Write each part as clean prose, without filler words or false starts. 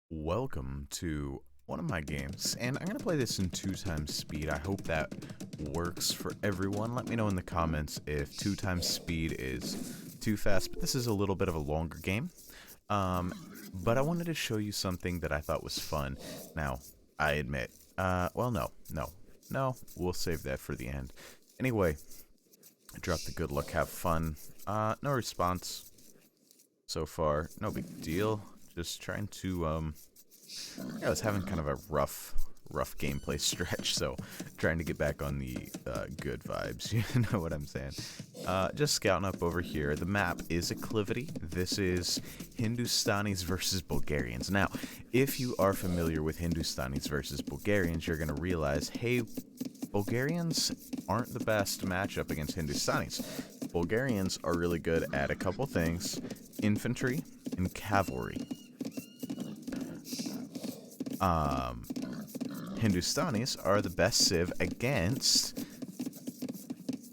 Welcome to one of my games, and I'm going to play this in 2 times speed. I hope that works for everyone. Let me know in the comments if 2 times speed is too fast, but this is a little bit of a longer game. But I wanted to show you something that I thought was fun. Now, I admit, well, no, we'll save that for the end. Anyway, drop the good luck, have fun. No response so far, no big deal. Just trying to, I was having kind of a rough gameplay stretch, so trying to get back on the good vibes, you know what I'm saying. Just scouting up over here. The map is acclivity. This is Hindustanis versus Bulgarians. Now, if you are familiar with Hindustanis versus Bulgarians, you're going to realize, hey, Bulgarians aren't the best matchup against Hindustanis. Bulgarians are really good at a couple things: infantry and cavalry. Hindustanis are the best civ against,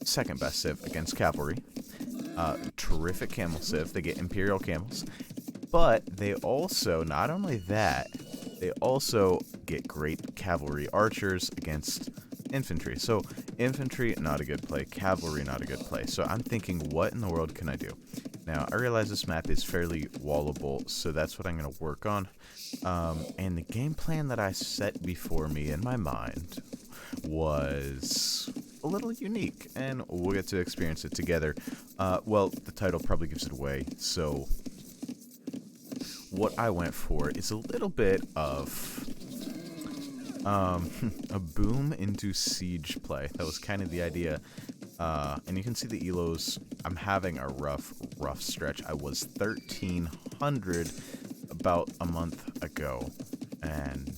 second best civ against cavalry. Terrific camel civ. They get imperial camels, but they also, not only that, they also get great cavalry archers against infantry. So infantry, not a good play. Cavalry, not a good play. So I'm thinking, what in the world can I do? Now, I realize this map is fairly wallable, so that's what I'm going to work on. And the game plan that I set before me in my mind was a little unique, and we'll get to experience it together. Well, the title probably gives it away, so what I went for is a little bit of a boom into siege play. That was kind of the idea. And you can see the elos. I'm having a rough stretch. I was 1,300 about a month ago, and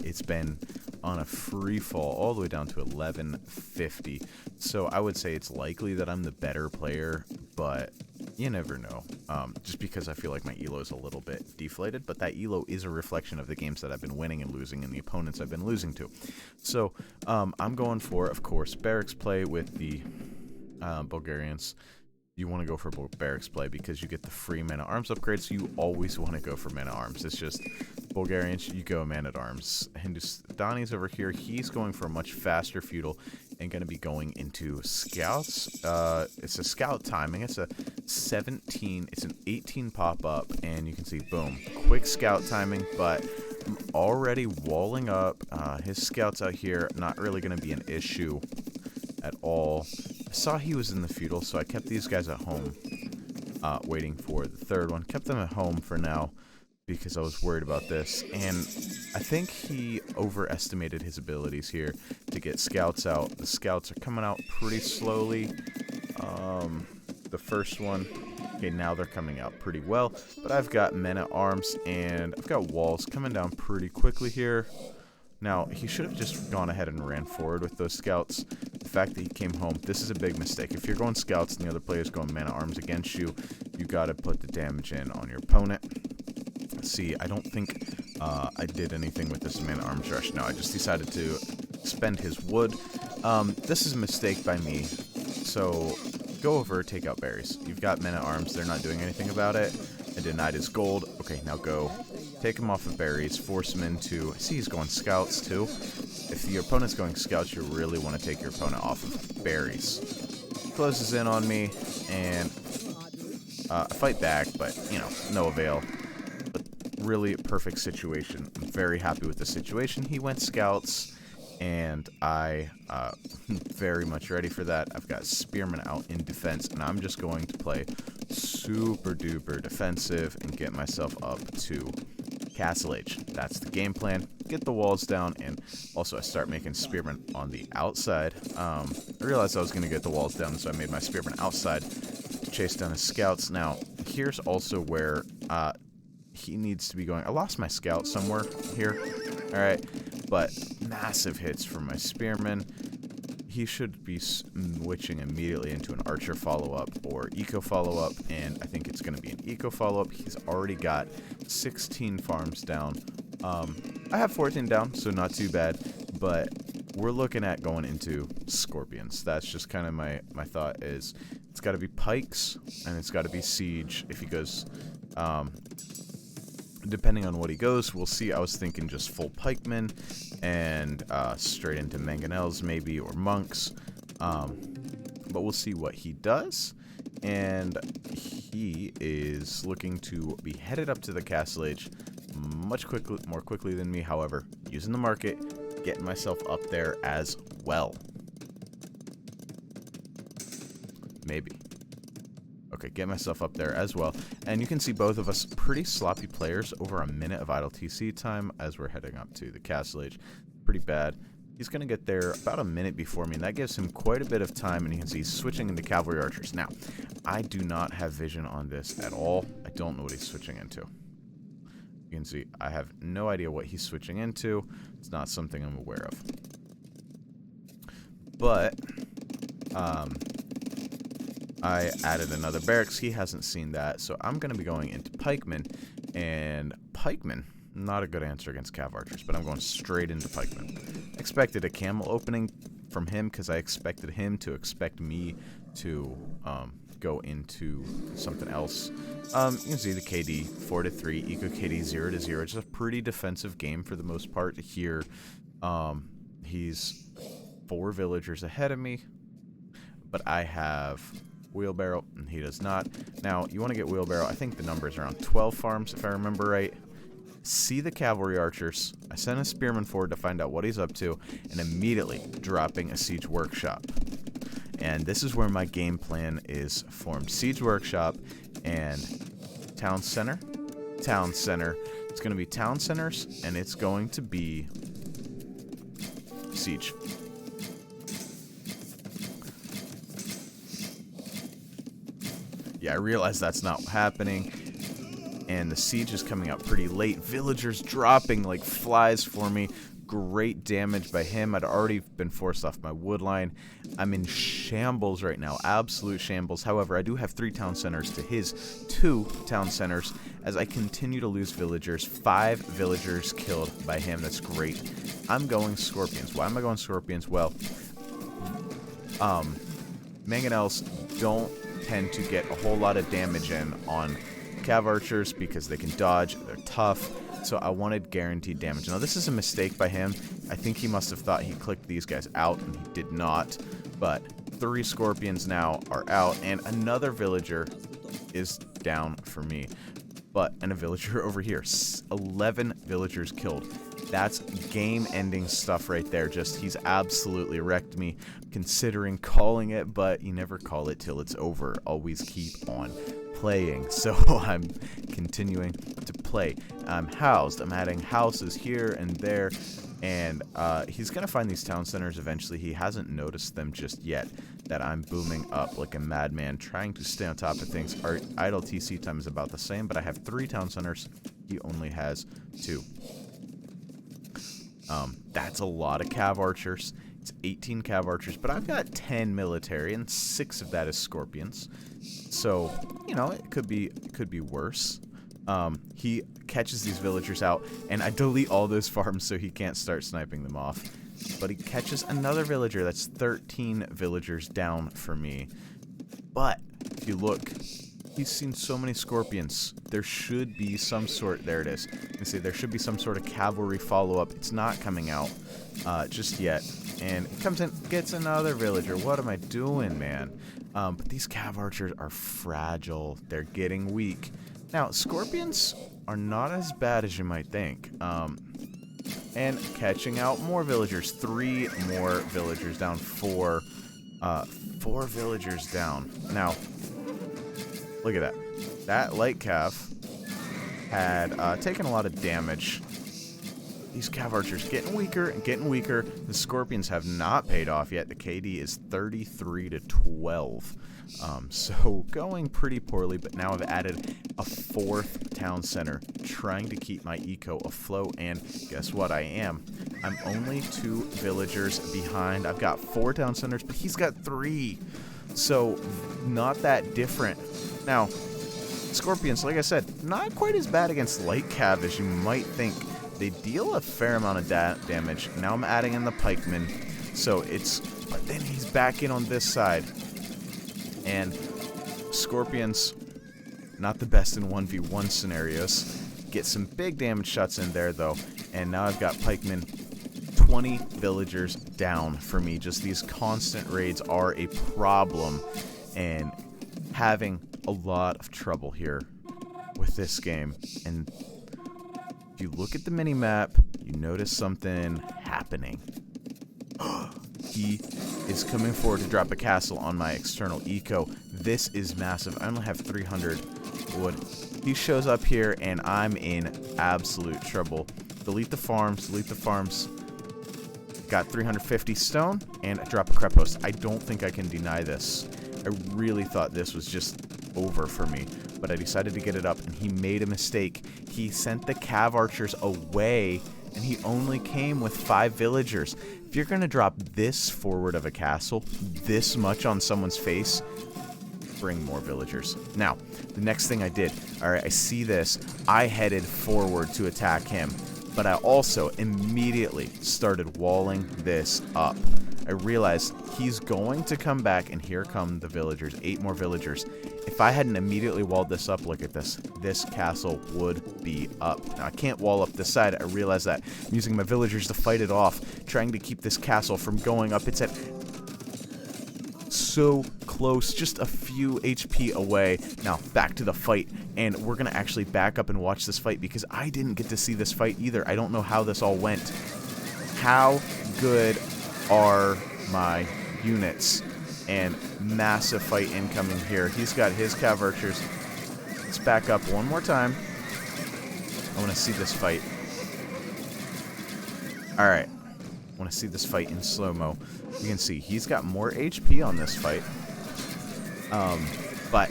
it's been on a free fall all the way down to 1150. So I would say it's likely that I'm the better player, but you never know. Just because I feel like my elo is a little bit deflated, but that elo is a reflection of the games that I've been winning and losing and the opponents I've been losing to. So I'm going for, of course, barracks play with the Bulgarians. You want to go for barracks play because you get the free man-at-arms upgrades. You always want to go for man-at-arms. It's just Bulgarians, you go man-at-arms. Hindustanis over here, he's going for a much faster feudal and going to be going into scouts. It's a scout timing. It's a 17, it's an 18 pop-up, and you can see, boom, quick scout timing, but already walling up. His scouts out here, not really going to be an issue at all. I saw he was in the feudal, so I kept these guys at home, waiting for the third one. Kept them at home for now because I was worried about this, and I think he overestimated his abilities here to get scouts out. The scouts are coming out pretty slowly. The first one, okay, now they're coming out pretty well, but I've got men-at-arms, and I've got walls coming down pretty quickly here. Now, he should have just gone ahead and ran forward with those scouts. The fact that he came home, this is a big mistake. If you're going scouts and the other player's going man-at-arms against you, you got to put the damage in on your opponent. See, I don't think I did anything with this man-at-arms rush. No, I just decided to spend his wood. This is a mistake by me. So go over, take out berries. You've got men-at-arms. They're not doing anything about it. I denied his gold. Okay, now go. Take him off of berries, force him into... See, he's going scouts, too. If your opponent's going scouts, you really want to take your opponent off of berries. Closes in on me, and I fight back, but, you know, no avail. But really perfect situation. I'm very happy with the situation. He went scouts, and I very much ready for that. I've got spearmen out in defense, and I'm just going to play super duper defensive and get myself up to Castle Age. That's the game plan. Get the walls down, and also I start making spearmen on the outside. I realized I was going to get the walls down, so I made my spearmen outside to chase down his scouts. Now, here's also where he needs to be going. I lost my scout somewhere here. Alright, but massive hits from my spearmen. He should be switching immediately into an archer follow-up or eco follow-up, and I think it's going to be an eco follow-up. He's already got 16 farms down. I have 14 down, so not too bad, but we're looking at going into scorpions. That's just kind of my thought is it's got to be pikes, and it's got to be siege if he goes depending on what he goes, we'll see. I was thinking just full pikemen and straight into mangonels maybe, or monks. But we'll see what he does. And he is looking to be headed up to the castle age more quickly than me. However, using the market, getting myself up there as well. Maybe. Okay, get myself up there as well. And you can see both of us pretty sloppy players. Over a minute of idle TC time as we're heading up to the castle age. Pretty bad. He's going to get there about a minute before me, and that gives him quite a bit of time, and you can see he's switching into cavalry archers. Now, I do not have vision on this at all. I don't know what he's switching into. You can see I have no idea what he's switching into. It's not something I'm aware of. But, I added another barracks. He hasn't seen that, so I'm going to be going into pikemen, and pikemen, not a good answer against cav archers, but I'm going straight into pikemen. Expected a camel opening from him because I expected him to expect me to go into something else. You can see the KD 4-3, eco KD 0-0. It's a pretty defensive game for the most part. Here, he's 4 villagers ahead of me, but I have wheelbarrow and he does not. Now, you want to get wheelbarrow. I think the number is around 12 farms if I remember right. See the cavalry archers. I send a spearman forward to find out what he's up to, and immediately dropping a siege workshop. And this is where my game plan is formed. Siege workshop and town center. Town center. It's going to be town centers, and it's going to be siege. Yeah, I realize that's not happening. And the siege is coming out pretty late. Villagers dropping like flies for me. Great damage by him. I'd already been forced off my wood line. I'm in shambles right now. Absolute shambles. However, I do have 3 town centers to his 2 town centers. As I continue to lose villagers. 5 villagers killed by him. That's great. I'm going scorpions. Why am I going scorpions? Well, mangonels don't tend to get a whole lot of damage in on cav archers because they can dodge, they're tough, so I wanted guaranteed damage. Now this is a mistake by him. I think he must have thought he clicked these guys out and he did not, but 3 scorpions now are out and another villager is down for me. And a villager over here, 11 villagers killed. That's game-ending stuff right there. Just, he's absolutely wrecked me. Considering calling it, but you never call it till it's over. Always keep on playing. So I'm continuing to play. I'm housed. I'm adding houses here and there. And he's going to find these town centers eventually. He hasn't noticed them just yet, that I'm booming up like a madman, trying to stay on top of things. Our idle TC time is about the same, but I have 3 town centers. He only has 2. That's a lot of cav archers. It's 18 cav archers, but I've got 10 military, and 6 of that is scorpions. So, you know, it could be worse. He catches these villagers out, and I delete all those farms so he can't start sniping them off. But he catches another villager. That's 13 villagers down for me. But if you look, he's seen so many scorpions. There should be some sort. There it is. You can see there should be some sort of cavalry follow-up. It's not coming out just yet. And he comes in, gets another villager. What am I doing, man? But these cav archers are fragile. They're getting weak. Now, scorpions are not as bad as you might think. And catching out more villagers. 3 more villagers down. 4 villagers down. Now, look at that. That light cav had taken a lot of damage. These cav archers getting weaker and getting weaker. The scorpions have not paid off yet. The KD is 33-12. So going pretty poorly, but now I've added a 4th town center, trying to keep my eco afloat, and guess what? I'm only 2 villagers behind. I've got 4 town centers, but he's got 3. So not that different. Now, scorpions, like I said, not quite as bad against light cav as you might think. They deal a fair amount of damage. Now I'm adding in the pikemen. So but then he's back in on this side. And scorpions, not the best in 1v1 scenarios. Get some big damage shots in there, though. And now I've got pikemen. 20 villagers down for me. Just these constant raids are a problem. And having a lot of trouble here with this game. And if you look at the mini-map, you notice something happening. He is coming forward to drop a castle on my external eco. This is massive. I only have 300 wood. He shows up here, and I'm in absolute trouble. Delete the farms, delete the farms. Got 350 stone, and I drop a crep post. I don't think I can deny this. I really thought this was just over for me, but I decided to get it up, and he made a mistake. He sent the cav archers away, and he only came with 5 villagers. If you're going to drop this forward of a castle, this much on someone's face, bring more villagers. Now, the next thing I did, alright, I see this. I headed forward to attack him, but I also immediately started walling this up. I realized he's going to come back, and here come the villagers. 8 more villagers. If I hadn't immediately walled this up, look at this. This castle would be up. Now, I can't wall up this side. I realize that. I'm using my villagers to fight it off, trying to keep this castle from going up. It's at so close, just a few HP away. Now, back to the fight, and we're going to actually back up and watch this fight because I didn't get to see this fight either. I don't know how this all went. How good are my units? And massive fight incoming here. He's got his cav archers. Let's back up one more time. I want to see this fight. Alright. I want to see this fight in slow-mo. You can see he's got more HP on this fight. But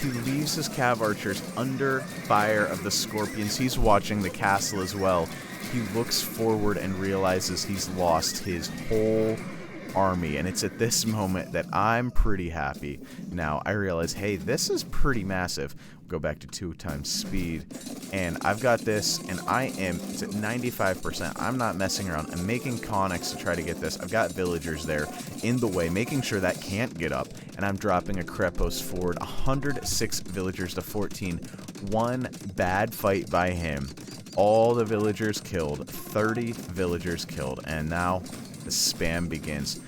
he leaves his cav archers under fire of the scorpions. He's watching the castle as well. He looks forward and realizes he's lost his whole army, and it's at this moment that I'm pretty happy. Now I realize, hey, this is pretty massive. Go back to 2 times speed, and I've got this, and it's at 95%. I'm not messing around. I'm making conics to try to get this. I've got villagers there in the way, making sure that can't get up, and I'm dropping a crepos forward. 106 villagers to 14. One bad fight by him. All the villagers killed. 30 villagers killed, and now the spam begins.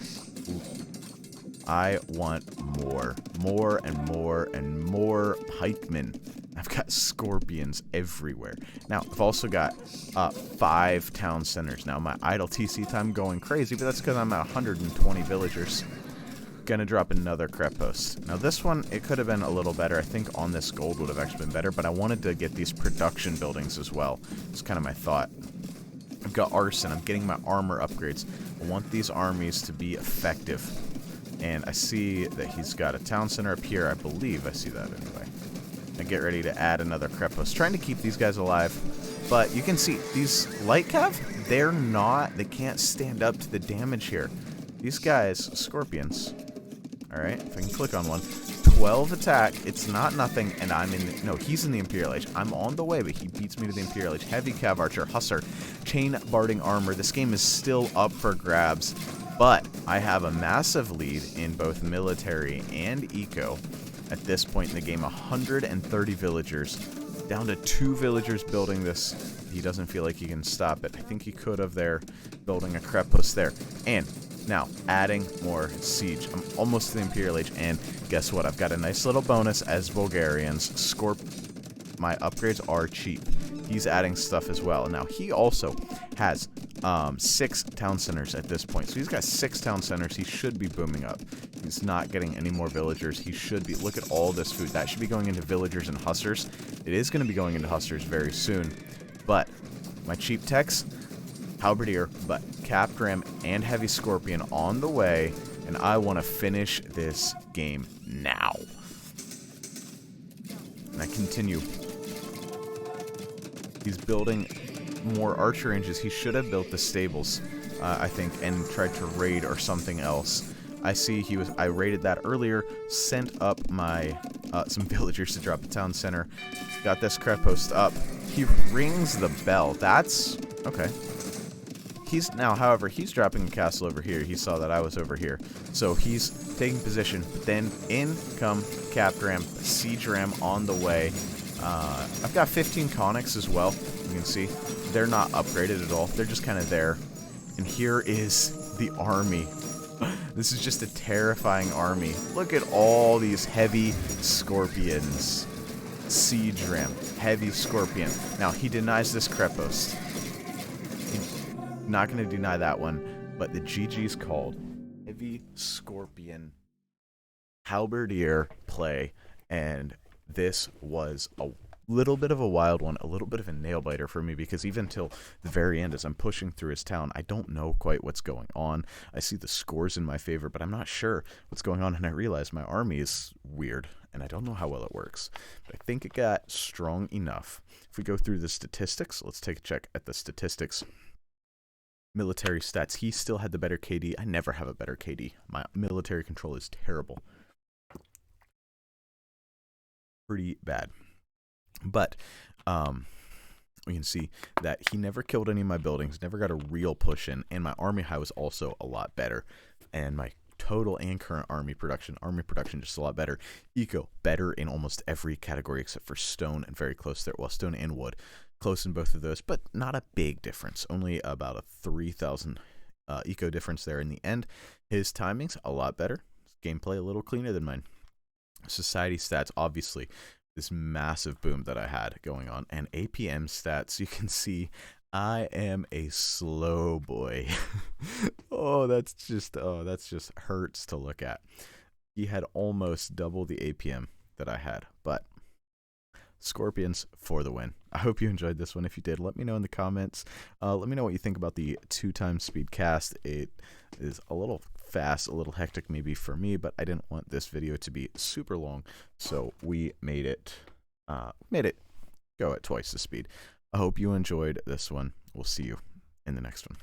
I want more. More and more and more pikemen. I've got scorpions everywhere. Now, I've also got 5 town centers. Now, my idle TC time going crazy, but that's because I'm at 120 villagers. Gonna drop another crep post. Now, this one, it could have been a little better. I think on this gold would have actually been better, but I wanted to get these production buildings as well. It's kind of my thought. I've got arson. I'm getting my armor upgrades. I want these armies to be effective. And I see that he's got a town center up here. I believe I see that anyway. I get ready to add another crepos. Trying to keep these guys alive. But you can see, these light cav, they can't stand up to the damage here. These guys, scorpions. Alright, if I can click on one. 12 attack, it's not nothing, and I'm in the, no, he's in the Imperial Age. I'm on the way, but he beats me to the Imperial Age. Heavy Cav Archer, Hussar, Chain Barding Armor. This game is still up for grabs, but I have a massive lead in both military and eco. At this point in the game, 130 villagers, down to 2 villagers building this. He doesn't feel like he can stop it. I think he could have there, building a crepos there. And now, adding more siege. I'm almost to the Imperial Age, and guess what? I've got a nice little bonus as Bulgarians. My upgrades are cheap. He's adding stuff as well. Now, he also has 6 town centers at this point. So he's got 6 town centers. He should be booming up. He's not getting any more villagers. He should be. Look at all this food. That should be going into villagers and hussars. It is going to be going into hussars very soon. But my cheap techs, halberdier, but capped ram and heavy scorpion on the way, and I want to finish this game now. And I continue. He's building more archer ranges. He should have built the stables, I think, and tried to raid or something else. I see I raided that earlier, sent up my some villagers to drop the town center. Got this crepos up. He rings the bell. That's okay. However, he's dropping a castle over here. He saw that I was over here. So he's taking position. Then in come Capped Ram, Siege Ram on the way. I've got 15 conics as well. You can see they're not upgraded at all. They're just kind of there. And here is the army. This is just a terrifying army. Look at all these heavy scorpions. Siege ram, heavy scorpion. Now, he denies this Krepos. Not going to deny that one, but the GG's called heavy scorpion halberdier play, and this was a little bit of a wild one, a little bit of a nail-biter for me, because even till the very end, as I'm pushing through his town, I don't know quite what's going on. I see the scores in my favor, but I'm not sure what's going on, and I realize my army is weird, and I don't know how well it works. But I think it got strong enough. If we go through the statistics, let's take a check at the statistics. Military stats. He still had the better KD. I never have a better KD. My military control is terrible. Pretty bad. But we can see that he never killed any of my buildings, never got a real push in, and my army high was also a lot better. And my total and current army production just a lot better. Eco, better in almost every category except for stone, and very close there. Well, stone and wood. Close in both of those, but not a big difference. Only about a 3,000 eco difference there in the end. His timing's a lot better. His gameplay a little cleaner than mine. Society stats, obviously, this massive boom that I had going on. And APM stats, you can see I am a slow boy. That's just hurts to look at. He had almost double the APM that I had, but Scorpions for the win. I hope you enjoyed this one. If you did, let me know in the comments. Let me know what you think about the 2x speed cast. It is a little fast, a little hectic maybe for me, but I didn't want this video to be super long, so we made it go at twice the speed. I hope you enjoyed this one. We'll see you in the next one.